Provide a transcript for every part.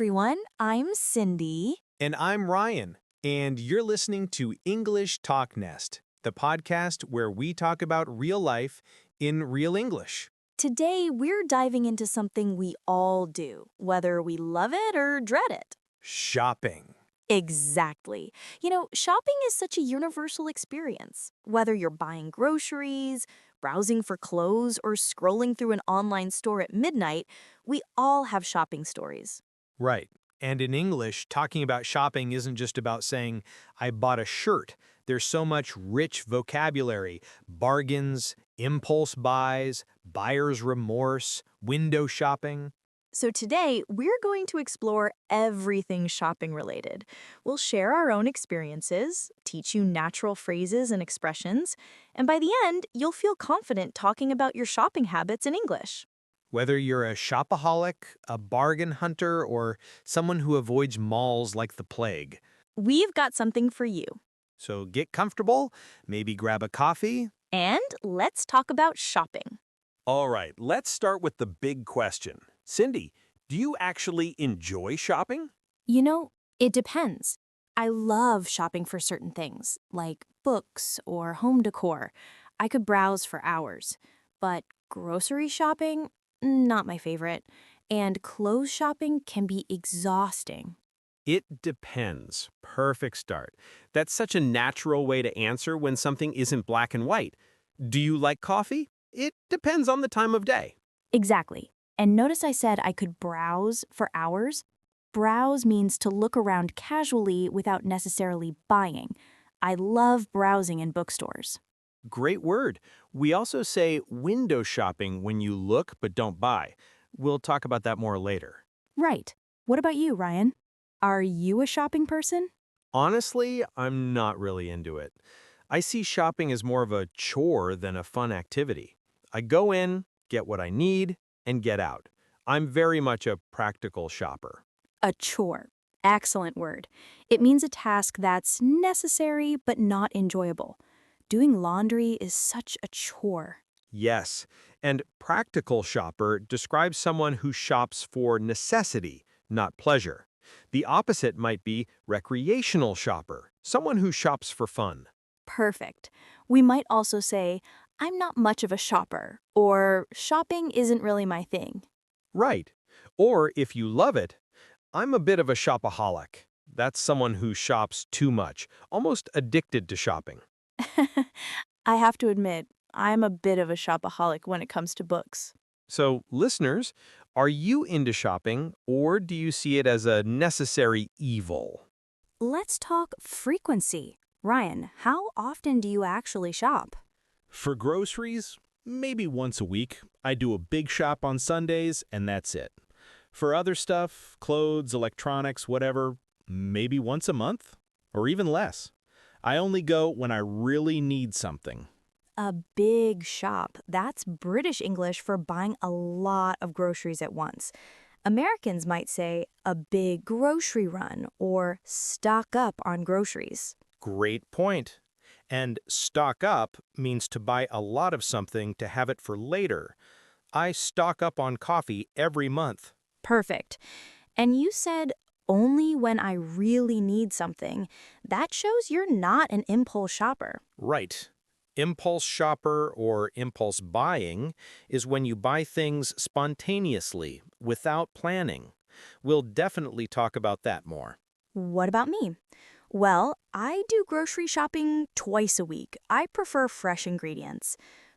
everyone. I'm Cindy. And I'm Ryan, and you're listening to English TalkNest, the podcast where we talk about real life in real English. Today, we're diving into something we all do, whether we love it or dread it. Shopping. Exactly. Shopping is such a universal experience. Whether you're buying groceries, browsing for clothes, or scrolling through an online store at midnight, we all have shopping stories. Right. And in English, talking about shopping isn't just about saying, I bought a shirt. There's so much rich vocabulary, bargains, impulse buys, buyer's remorse, window shopping. So today, we're going to explore everything shopping related. We'll share our own experiences, teach you natural phrases and expressions, and by the end, you'll feel confident talking about your shopping habits in English. Whether you're a shopaholic, a bargain hunter, or someone who avoids malls like the plague. We've got something for you. So get comfortable, maybe grab a coffee. And let's talk about shopping. All right, let's start with the big question. Cindy, do you actually enjoy shopping? It depends. I love shopping for certain things, like books or home decor. I could browse for hours. But grocery shopping, not my favorite. And clothes shopping can be exhausting. It depends. Perfect start. That's such a natural way to answer when something isn't black and white. Do you like coffee? It depends on the time of day. Exactly. And notice I said I could browse for hours. Browse means to look around casually without necessarily buying. I love browsing in bookstores. Great word. We also say window shopping when you look but don't buy. We'll talk about that more later. Right. What about you, Ryan? Are you a shopping person? Honestly, I'm not really into it. I see shopping as more of a chore than a fun activity. I go in, get what I need, and get out. I'm very much a practical shopper. A chore. Excellent word. It means a task that's necessary but not enjoyable. Doing laundry is such a chore. Yes, and practical shopper describes someone who shops for necessity, not pleasure. The opposite might be recreational shopper, someone who shops for fun. Perfect. We might also say, I'm not much of a shopper, or shopping isn't really my thing. Right. Or if you love it, I'm a bit of a shopaholic. That's someone who shops too much, almost addicted to shopping. I have to admit, I'm a bit of a shopaholic when it comes to books. So, listeners, are you into shopping, or do you see it as a necessary evil? Let's talk frequency. Ryan, how often do you actually shop? For groceries, maybe once a week. I do a big shop on Sundays, and that's it. For other stuff, clothes, electronics, whatever, maybe once a month, or even less. I only go when I really need something. A big shop. That's British English for buying a lot of groceries at once. Americans might say a big grocery run or stock up on groceries. Great point. And stock up means to buy a lot of something to have it for later. I stock up on coffee every month. Perfect. And you said only when I really need something. That shows you're not an impulse shopper. Right. Impulse shopper or impulse buying is when you buy things spontaneously, without planning. We'll definitely talk about that more. What about me? Well, I do grocery shopping twice a week. I prefer fresh ingredients.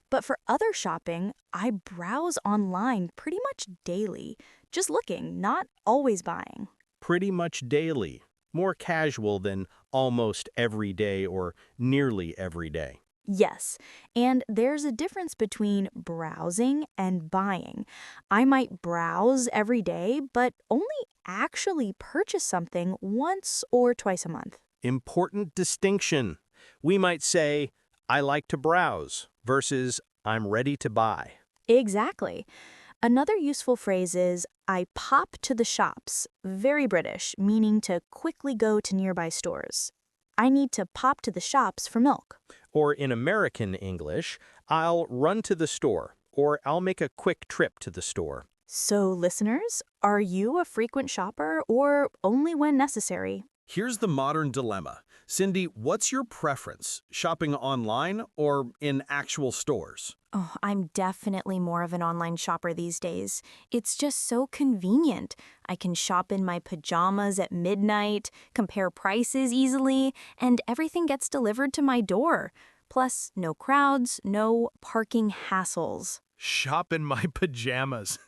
But for other shopping, I browse online pretty much daily, just looking, not always buying. Pretty much daily. More casual than almost every day or nearly every day. Yes, and there's a difference between browsing and buying. I might browse every day, but only actually purchase something once or twice a month. Important distinction. We might say, I like to browse versus I'm ready to buy. Exactly. Another useful phrase is, I pop to the shops, very British, meaning to quickly go to nearby stores. I need to pop to the shops for milk. Or in American English, I'll run to the store, or I'll make a quick trip to the store. So, listeners, are you a frequent shopper or only when necessary? Here's the modern dilemma. Cindy, what's your preference? Shopping online or in actual stores? Oh, I'm definitely more of an online shopper these days. It's just so convenient. I can shop in my pajamas at midnight, compare prices easily, and everything gets delivered to my door. Plus, no crowds, no parking hassles. Shop in my pajamas.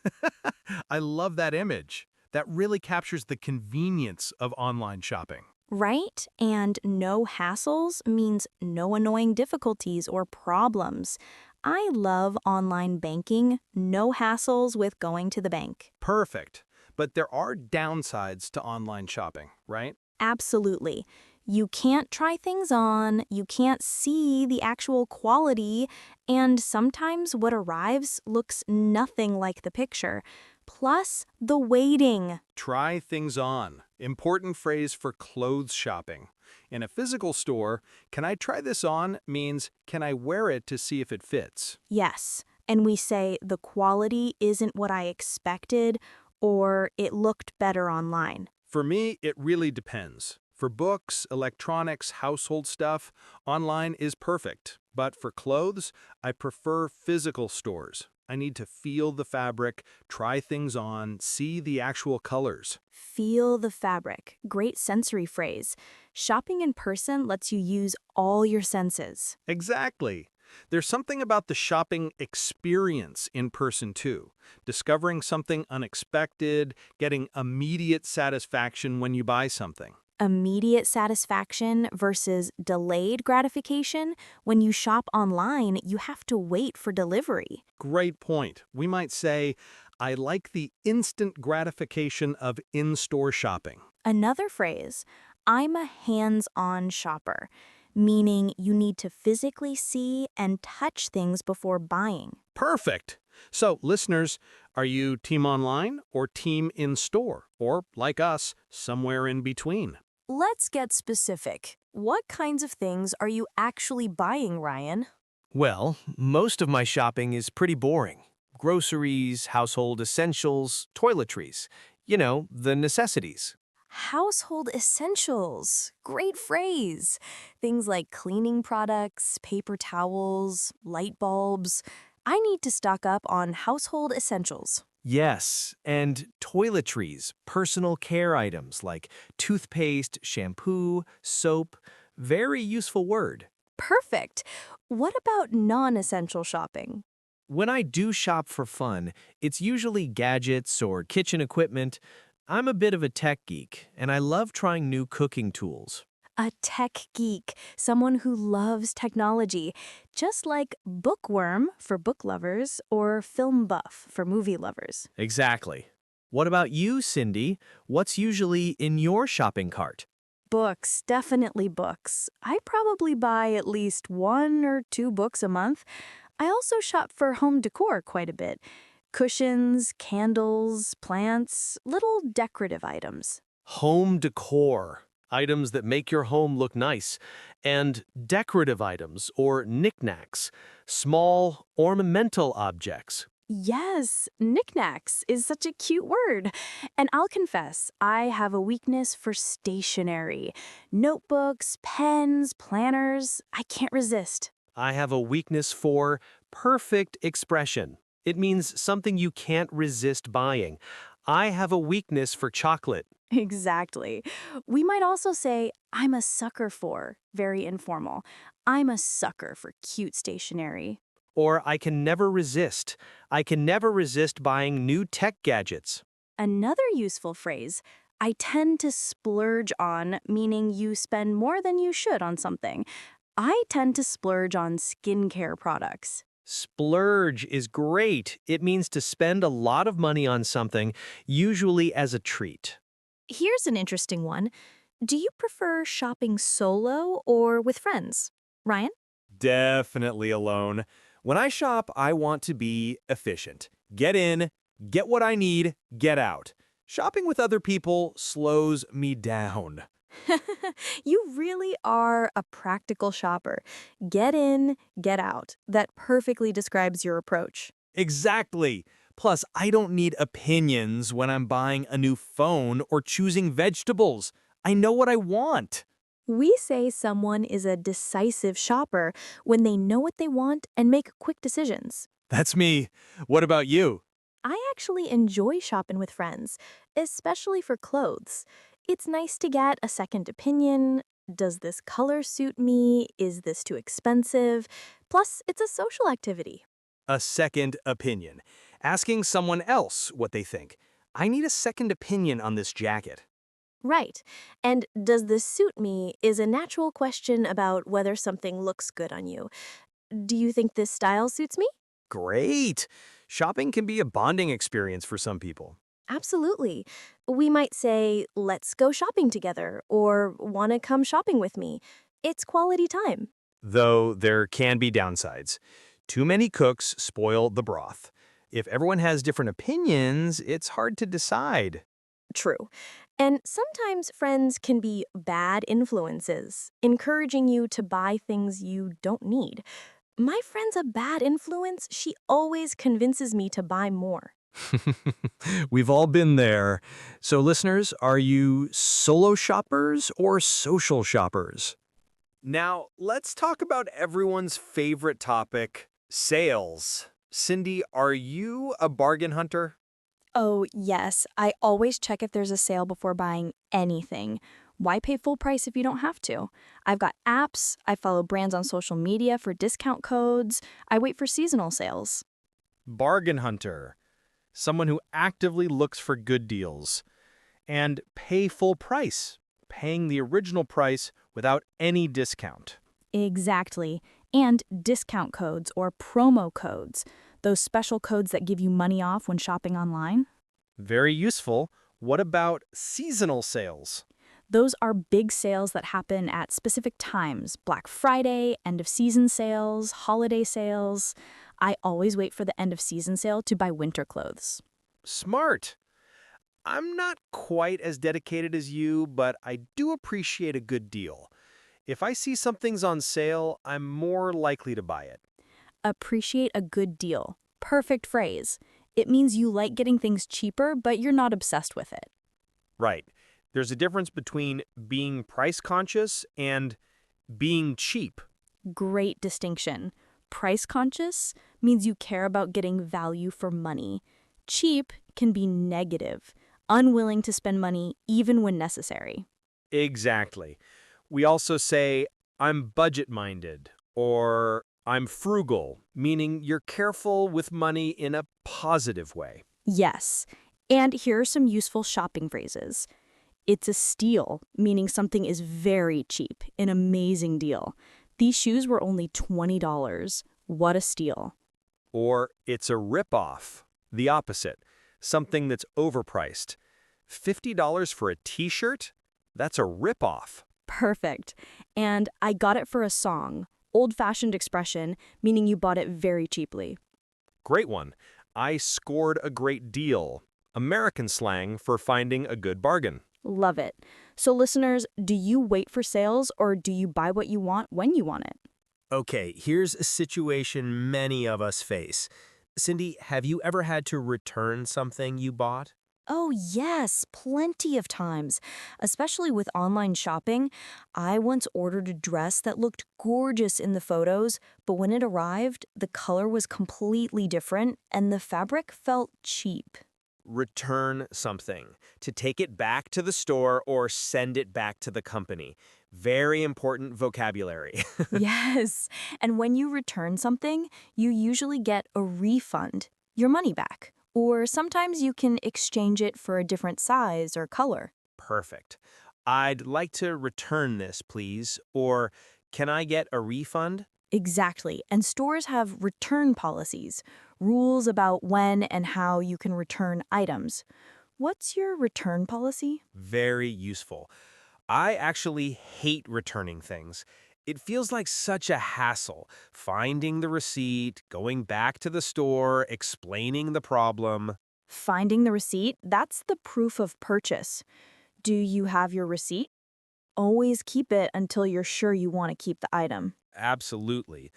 I love that image. That really captures the convenience of online shopping. Right? And no hassles means no annoying difficulties or problems. I love online banking, no hassles with going to the bank. Perfect. But there are downsides to online shopping, right? Absolutely. You can't try things on, you can't see the actual quality, and sometimes what arrives looks nothing like the picture. Plus, the waiting. Try things on. Important phrase for clothes shopping. In a physical store, can I try this on means can I wear it to see if it fits? Yes, and we say the quality isn't what I expected or it looked better online. For me, it really depends. For books, electronics, household stuff, online is perfect. But for clothes, I prefer physical stores. I need to feel the fabric, try things on, see the actual colors. Feel the fabric. Great sensory phrase. Shopping in person lets you use all your senses. Exactly. There's something about the shopping experience in person too. Discovering something unexpected, getting immediate satisfaction when you buy something. Immediate satisfaction versus delayed gratification. When you shop online, you have to wait for delivery. Great point. We might say, I like the instant gratification of in-store shopping. Another phrase, I'm a hands-on shopper, meaning you need to physically see and touch things before buying. Perfect. So, listeners, are you team online or team in-store? Or, like us, somewhere in between? Let's get specific. What kinds of things are you actually buying, Ryan? Well, most of my shopping is pretty boring. Groceries, household essentials, toiletries. You know, the necessities. Household essentials. Great phrase. Things like cleaning products, paper towels, light bulbs. I need to stock up on household essentials. Yes, and toiletries, personal care items like toothpaste, shampoo, soap. Very useful word. Perfect. What about non-essential shopping? When I do shop for fun, it's usually gadgets or kitchen equipment. I'm a bit of a tech geek, and I love trying new cooking tools. A tech geek, someone who loves technology, just like bookworm for book lovers or film buff for movie lovers. Exactly. What about you, Cindy? What's usually in your shopping cart? Books, definitely books. I probably buy at least 1 or 2 books a month. I also shop for home decor quite a bit. Cushions, candles, plants, little decorative items. Home decor, items that make your home look nice, and decorative items or knickknacks, small ornamental objects. Yes, knickknacks is such a cute word. And I'll confess, I have a weakness for stationery. Notebooks, pens, planners, I can't resist. I have a weakness for perfect expression. It means something you can't resist buying. I have a weakness for chocolate. Exactly. We might also say, I'm a sucker for, very informal. I'm a sucker for cute stationery. Or I can never resist. I can never resist buying new tech gadgets. Another useful phrase, I tend to splurge on, meaning you spend more than you should on something. I tend to splurge on skincare products. Splurge is great. It means to spend a lot of money on something, usually as a treat. Here's an interesting one. Do you prefer shopping solo or with friends? Ryan? Definitely alone. When I shop, I want to be efficient. Get in, get what I need, get out. Shopping with other people slows me down. You really are a practical shopper. Get in, get out. That perfectly describes your approach. Exactly. Plus, I don't need opinions when I'm buying a new phone or choosing vegetables. I know what I want. We say someone is a decisive shopper when they know what they want and make quick decisions. That's me. What about you? I actually enjoy shopping with friends, especially for clothes. It's nice to get a second opinion. Does this color suit me? Is this too expensive? Plus, it's a social activity. A second opinion. Asking someone else what they think. I need a second opinion on this jacket. Right. And does this suit me is a natural question about whether something looks good on you. Do you think this style suits me? Great! Shopping can be a bonding experience for some people. Absolutely. We might say, let's go shopping together, or want to come shopping with me. It's quality time. Though there can be downsides. Too many cooks spoil the broth. If everyone has different opinions, it's hard to decide. True. And sometimes friends can be bad influences, encouraging you to buy things you don't need. My friend's a bad influence. She always convinces me to buy more. We've all been there. So, listeners, are you solo shoppers or social shoppers? Now, let's talk about everyone's favorite topic, sales. Cindy, are you a bargain hunter? Oh, yes. I always check if there's a sale before buying anything. Why pay full price if you don't have to? I've got apps, I follow brands on social media for discount codes, I wait for seasonal sales. Bargain hunter. Someone who actively looks for good deals. And pay full price, paying the original price without any discount. Exactly. And discount codes or promo codes, those special codes that give you money off when shopping online. Very useful. What about seasonal sales? Those are big sales that happen at specific times: Black Friday, end of season sales, holiday sales. I always wait for the end of season sale to buy winter clothes. Smart. I'm not quite as dedicated as you, but I do appreciate a good deal. If I see something's on sale, I'm more likely to buy it. Appreciate a good deal. Perfect phrase. It means you like getting things cheaper, but you're not obsessed with it. Right. There's a difference between being price conscious and being cheap. Great distinction. Price conscious means you care about getting value for money. Cheap can be negative, unwilling to spend money even when necessary. Exactly. We also say, I'm budget-minded, or I'm frugal, meaning you're careful with money in a positive way. Yes. And here are some useful shopping phrases. It's a steal, meaning something is very cheap, an amazing deal. These shoes were only $20. What a steal. Or it's a rip-off, the opposite, something that's overpriced. $50 for a t-shirt? That's a rip-off. Perfect. And I got it for a song. Old-fashioned expression, meaning you bought it very cheaply. Great one. I scored a great deal. American slang for finding a good bargain. Love it. So listeners, do you wait for sales or do you buy what you want when you want it? Okay, here's a situation many of us face. Cindy, have you ever had to return something you bought? Oh, yes, plenty of times. Especially with online shopping. I once ordered a dress that looked gorgeous in the photos, but when it arrived, the color was completely different and the fabric felt cheap. Return something, to take it back to the store or send it back to the company. Very important vocabulary. Yes, and when you return something, you usually get a refund, your money back. Or sometimes you can exchange it for a different size or color. Perfect. I'd like to return this, please. Or can I get a refund? Exactly. And stores have return policies, rules about when and how you can return items. What's your return policy? Very useful. I actually hate returning things. It feels like such a hassle, finding the receipt, going back to the store, explaining the problem. Finding the receipt, that's the proof of purchase. Do you have your receipt? Always keep it until you're sure you want to keep the item. Absolutely.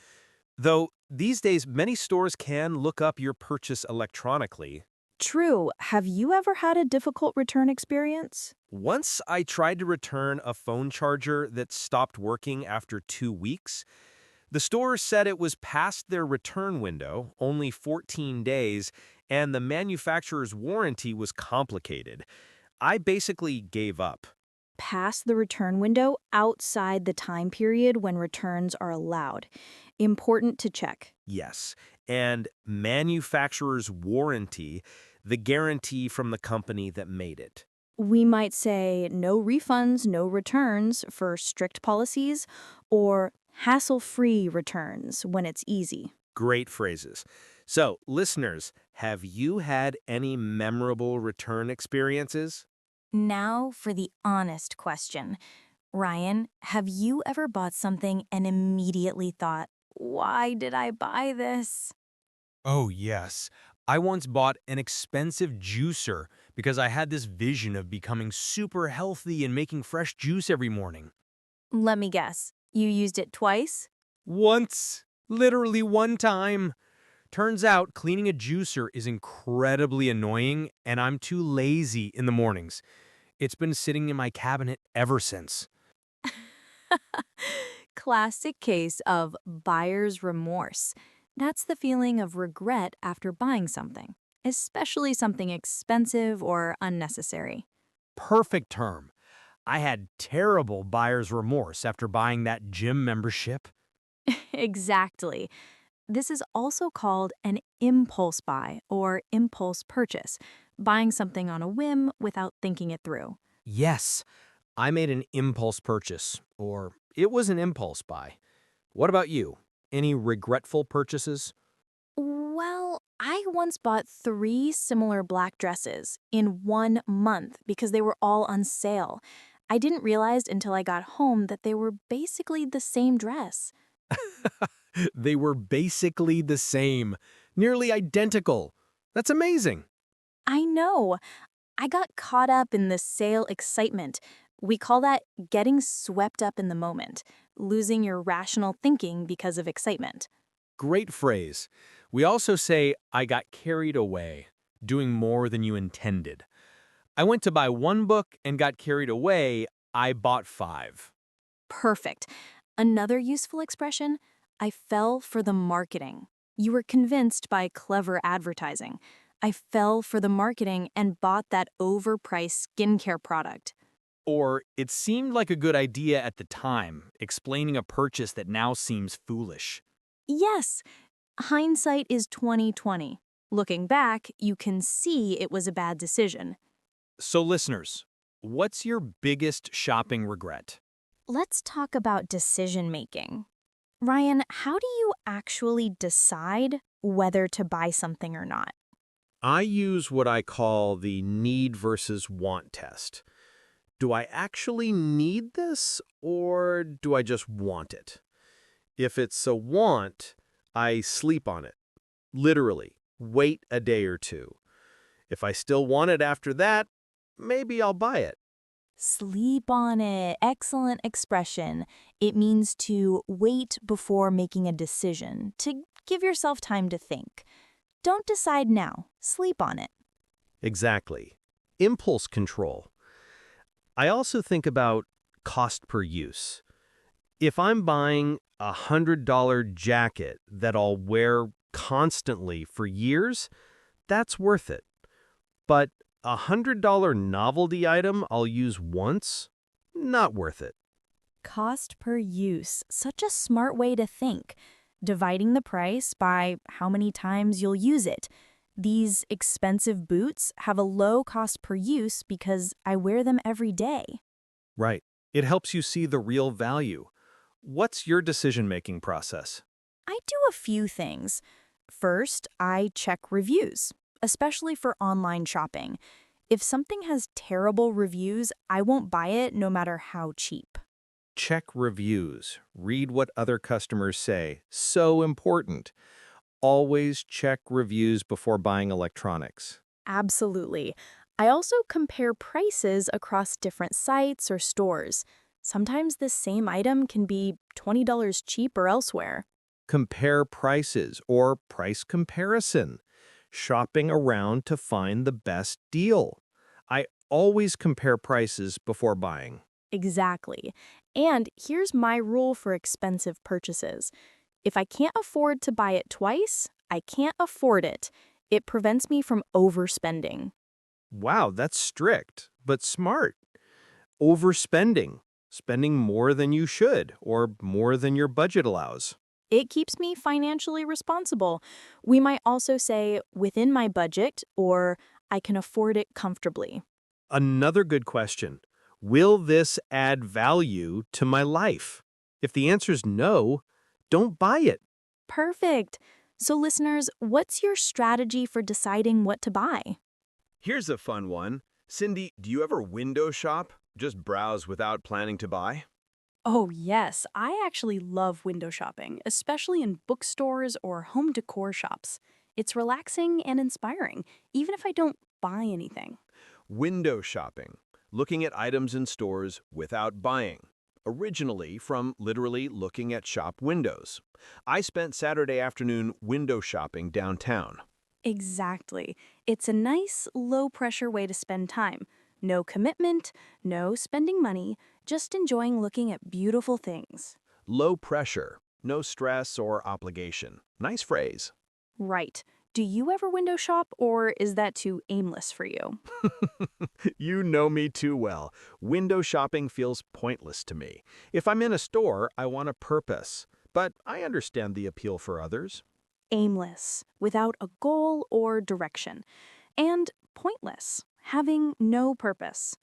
Though These days, many stores can look up your purchase electronically. True. Have you ever had a difficult return experience? Once I tried to return a phone charger that stopped working after 2 weeks. The store said it was past their return window, only 14 days, and the manufacturer's warranty was complicated. I basically gave up. Past the return window outside the time period when returns are allowed. Important to check. Yes, and manufacturer's warranty, the guarantee from the company that made it. We might say no refunds, no returns for strict policies, or hassle-free returns when it's easy. Great phrases. So, listeners, have you had any memorable return experiences? Now for the honest question. Ryan, have you ever bought something and immediately thought, why did I buy this? Oh, yes. I once bought an expensive juicer because I had this vision of becoming super healthy and making fresh juice every morning. Let me guess. You used it twice? Once. Literally one time. Turns out cleaning a juicer is incredibly annoying, and I'm too lazy in the mornings. It's been sitting in my cabinet ever since. Classic case of buyer's remorse. That's the feeling of regret after buying something, especially something expensive or unnecessary. Perfect term. I had terrible buyer's remorse after buying that gym membership. Exactly. This is also called an impulse buy or impulse purchase, buying something on a whim without thinking it through. Yes, I made an impulse purchase, or it was an impulse buy. What about you? Any regretful purchases? Well, I once bought 3 similar black dresses in 1 month because they were all on sale. I didn't realize until I got home that they were basically the same dress. They were basically the same, nearly identical. That's amazing. I know. I got caught up in the sale excitement. We call that getting swept up in the moment, losing your rational thinking because of excitement. Great phrase. We also say, I got carried away, doing more than you intended. I went to buy one book and got carried away. I bought 5. Perfect. Another useful expression, I fell for the marketing. You were convinced by clever advertising. I fell for the marketing and bought that overpriced skincare product. Or, it seemed like a good idea at the time, explaining a purchase that now seems foolish. Yes, hindsight is 20/20. Looking back, you can see it was a bad decision. So listeners, what's your biggest shopping regret? Let's talk about decision making. Ryan, how do you actually decide whether to buy something or not? I use what I call the need versus want test. Do I actually need this, or do I just want it? If it's a want, I sleep on it. Literally, wait a day or two. If I still want it after that, maybe I'll buy it. Sleep on it. Excellent expression. It means to wait before making a decision, to give yourself time to think. Don't decide now. Sleep on it. Exactly. Impulse control. I also think about cost per use. If I'm buying a $100 jacket that I'll wear constantly for years, that's worth it. But a $100 novelty item I'll use once, not worth it. Cost per use. Such a smart way to think. Dividing the price by how many times you'll use it. These expensive boots have a low cost per use because I wear them every day. Right. It helps you see the real value. What's your decision-making process? I do a few things. First, I check reviews, especially for online shopping. If something has terrible reviews, I won't buy it no matter how cheap. Check reviews. Read what other customers say. So important. Always check reviews before buying electronics. Absolutely. I also compare prices across different sites or stores. Sometimes the same item can be $20 cheaper elsewhere. Compare prices or price comparison. Shopping around to find the best deal. I always compare prices before buying. Exactly. And here's my rule for expensive purchases. If I can't afford to buy it twice, I can't afford it. It prevents me from overspending. Wow, that's strict, but smart. Overspending. Spending more than you should or more than your budget allows. It keeps me financially responsible. We might also say within my budget or I can afford it comfortably. Another good question. Will this add value to my life? If the answer is no, don't buy it. Perfect. So, listeners, what's your strategy for deciding what to buy? Here's a fun one. Cindy, do you ever window shop? Just browse without planning to buy? Oh, yes. I actually love window shopping, especially in bookstores or home decor shops. It's relaxing and inspiring, even if I don't buy anything. Window shopping. Looking at items in stores without buying. Originally from literally looking at shop windows. I spent Saturday afternoon window shopping downtown. Exactly. It's a nice, low pressure way to spend time. No commitment, no spending money, just enjoying looking at beautiful things. Low pressure. No stress or obligation. Nice phrase. Right. Do you ever window shop, or is that too aimless for you? You know me too well. Window shopping feels pointless to me. If I'm in a store, I want a purpose. But I understand the appeal for others. Aimless, without a goal or direction. And pointless, having no purpose.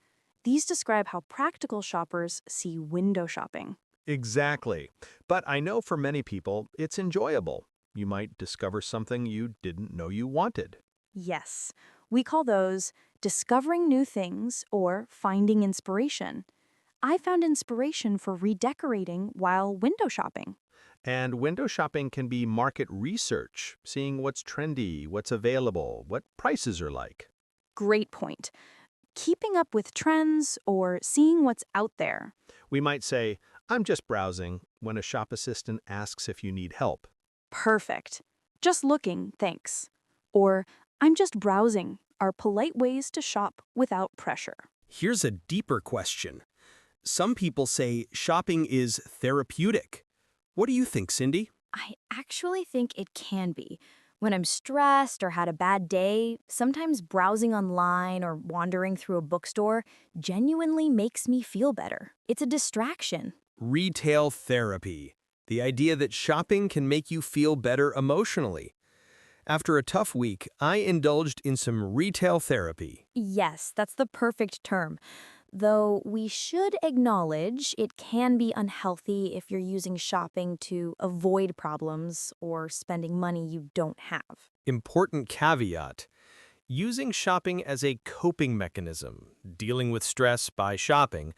These describe how practical shoppers see window shopping. Exactly. But I know for many people, it's enjoyable. You might discover something you didn't know you wanted. Yes, we call those discovering new things or finding inspiration. I found inspiration for redecorating while window shopping. And window shopping can be market research, seeing what's trendy, what's available, what prices are like. Great point. Keeping up with trends or seeing what's out there. We might say, I'm just browsing, when a shop assistant asks if you need help. Perfect. Just looking, thanks. Or I'm just browsing are polite ways to shop without pressure. Here's a deeper question. Some people say shopping is therapeutic. What do you think, Cindy? I actually think it can be. When I'm stressed or had a bad day, sometimes browsing online or wandering through a bookstore genuinely makes me feel better. It's a distraction. Retail therapy. The idea that shopping can make you feel better emotionally. After a tough week, I indulged in some retail therapy. Yes, that's the perfect term. Though we should acknowledge it can be unhealthy if you're using shopping to avoid problems or spending money you don't have. Important caveat. Using shopping as a coping mechanism, dealing with stress by shopping,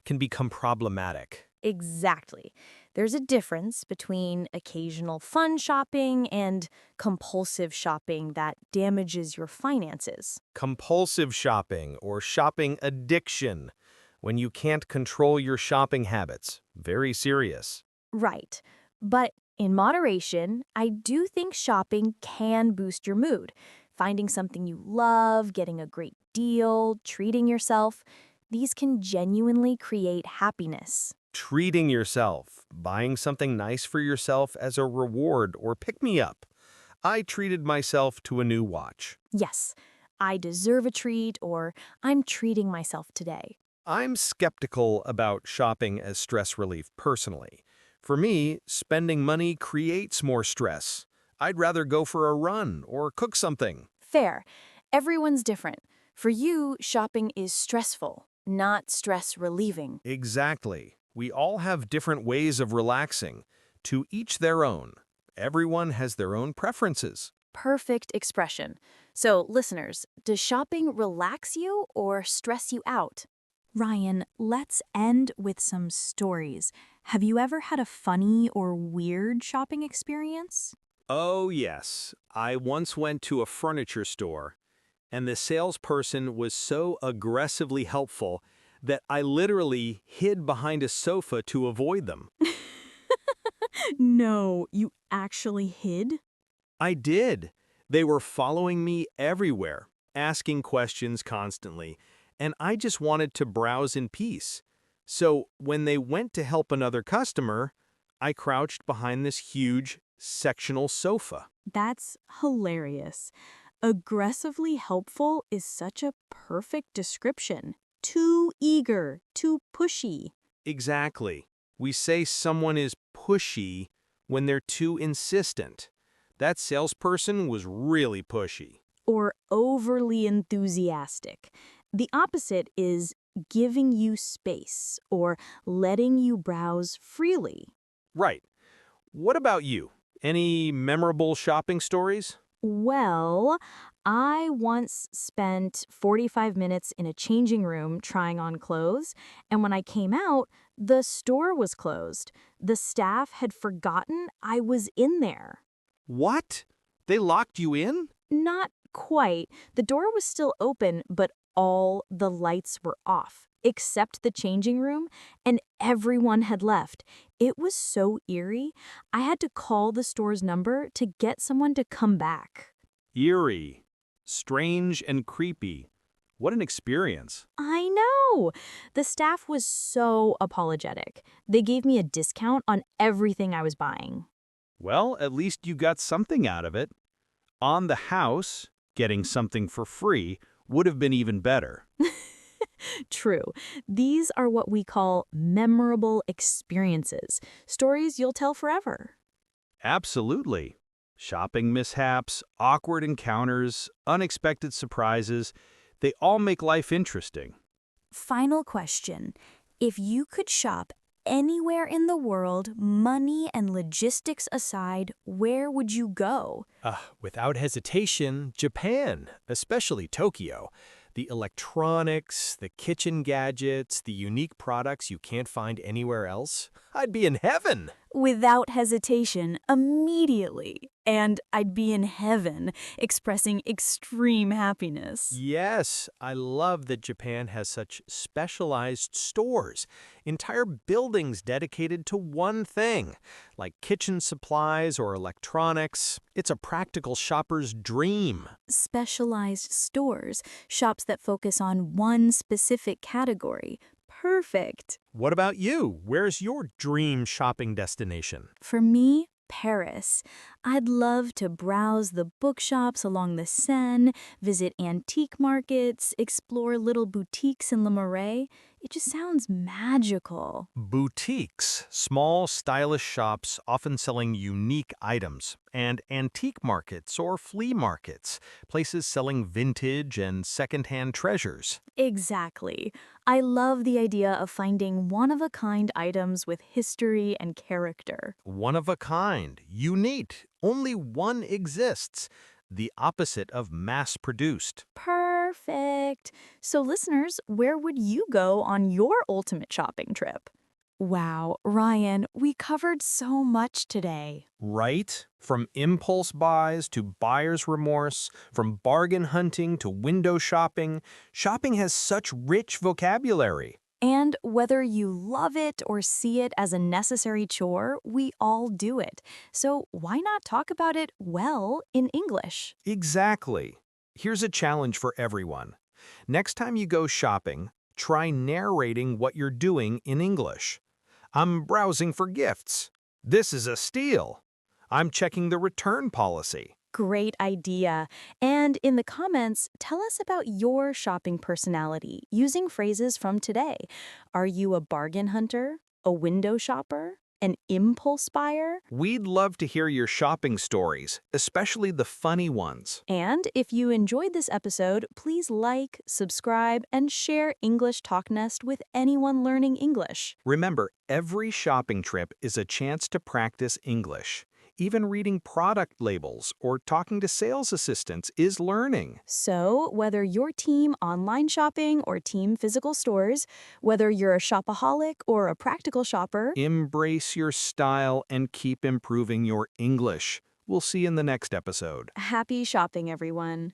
can become problematic. Exactly. There's a difference between occasional fun shopping and compulsive shopping that damages your finances. Compulsive shopping or shopping addiction, when you can't control your shopping habits. Very serious. Right. But in moderation, I do think shopping can boost your mood. Finding something you love, getting a great deal, treating yourself, these can genuinely create happiness. Treating yourself, buying something nice for yourself as a reward or pick-me-up. I treated myself to a new watch. Yes, I deserve a treat or I'm treating myself today. I'm skeptical about shopping as stress relief personally. For me, spending money creates more stress. I'd rather go for a run or cook something. Fair. Everyone's different. For you, shopping is stressful, not stress relieving. Exactly. We all have different ways of relaxing. To each their own. Everyone has their own preferences. Perfect expression. So, listeners, does shopping relax you or stress you out? Ryan, let's end with some stories. Have you ever had a funny or weird shopping experience? Oh, yes. I once went to a furniture store, and the salesperson was so aggressively helpful that I literally hid behind a sofa to avoid them. No, you actually hid? I did. They were following me everywhere, asking questions constantly, and I just wanted to browse in peace. So when they went to help another customer, I crouched behind this huge sectional sofa. That's hilarious. Aggressively helpful is such a perfect description. Too eager, too pushy. Exactly. We say someone is pushy when they're too insistent. That salesperson was really pushy. Or overly enthusiastic. The opposite is giving you space or letting you browse freely. Right. What about you? Any memorable shopping stories? Well, I once spent 45 minutes in a changing room trying on clothes, and when I came out, the store was closed. The staff had forgotten I was in there. What? They locked you in? Not quite. The door was still open, but all the lights were off, except the changing room, and everyone had left. It was so eerie. I had to call the store's number to get someone to come back. Eerie. Strange and creepy. What an experience. I know. The staff was so apologetic. They gave me a discount on everything I was buying. Well, at least you got something out of it. On the house, getting something for free would have been even better. True. These are what we call memorable experiences, stories you'll tell forever. Absolutely. Shopping mishaps, awkward encounters, unexpected surprises, they all make life interesting. Final question. If you could shop anywhere in the world, money and logistics aside, where would you go? Without hesitation, Japan, especially Tokyo. The electronics, the kitchen gadgets, the unique products you can't find anywhere else. I'd be in heaven. Without hesitation, immediately. And I'd be in heaven, expressing extreme happiness. Yes, I love that Japan has such specialized stores, entire buildings dedicated to one thing, like kitchen supplies or electronics. It's a practical shopper's dream. Specialized stores, shops that focus on one specific category. Perfect. What about you? Where's your dream shopping destination? For me, Paris. I'd love to browse the bookshops along the Seine, visit antique markets, explore little boutiques in Le Marais. It just sounds magical. Boutiques, small, stylish shops often selling unique items, and antique markets or flea markets, places selling vintage and secondhand treasures. Exactly. I love the idea of finding one-of-a-kind items with history and character. One of a kind, unique, only one exists, the opposite of mass-produced. Perfect. So listeners, where would you go on your ultimate shopping trip? Wow, Ryan, we covered so much today. Right? From impulse buys to buyer's remorse, from bargain hunting to window shopping, shopping has such rich vocabulary. And whether you love it or see it as a necessary chore, we all do it. So why not talk about it well in English? Exactly. Here's a challenge for everyone. Next time you go shopping, try narrating what you're doing in English. I'm browsing for gifts. This is a steal. I'm checking the return policy. Great idea. And in the comments, tell us about your shopping personality using phrases from today. Are you a bargain hunter, a window shopper, an impulse buyer? We'd love to hear your shopping stories, especially the funny ones. And if you enjoyed this episode, please like, subscribe, and share English TalkNest with anyone learning English. Remember, every shopping trip is a chance to practice English. Even reading product labels or talking to sales assistants is learning. So, whether you're team online shopping or team physical stores, whether you're a shopaholic or a practical shopper, Embrace your style and keep improving your English. We'll see you in the next episode. happy shopping, everyone.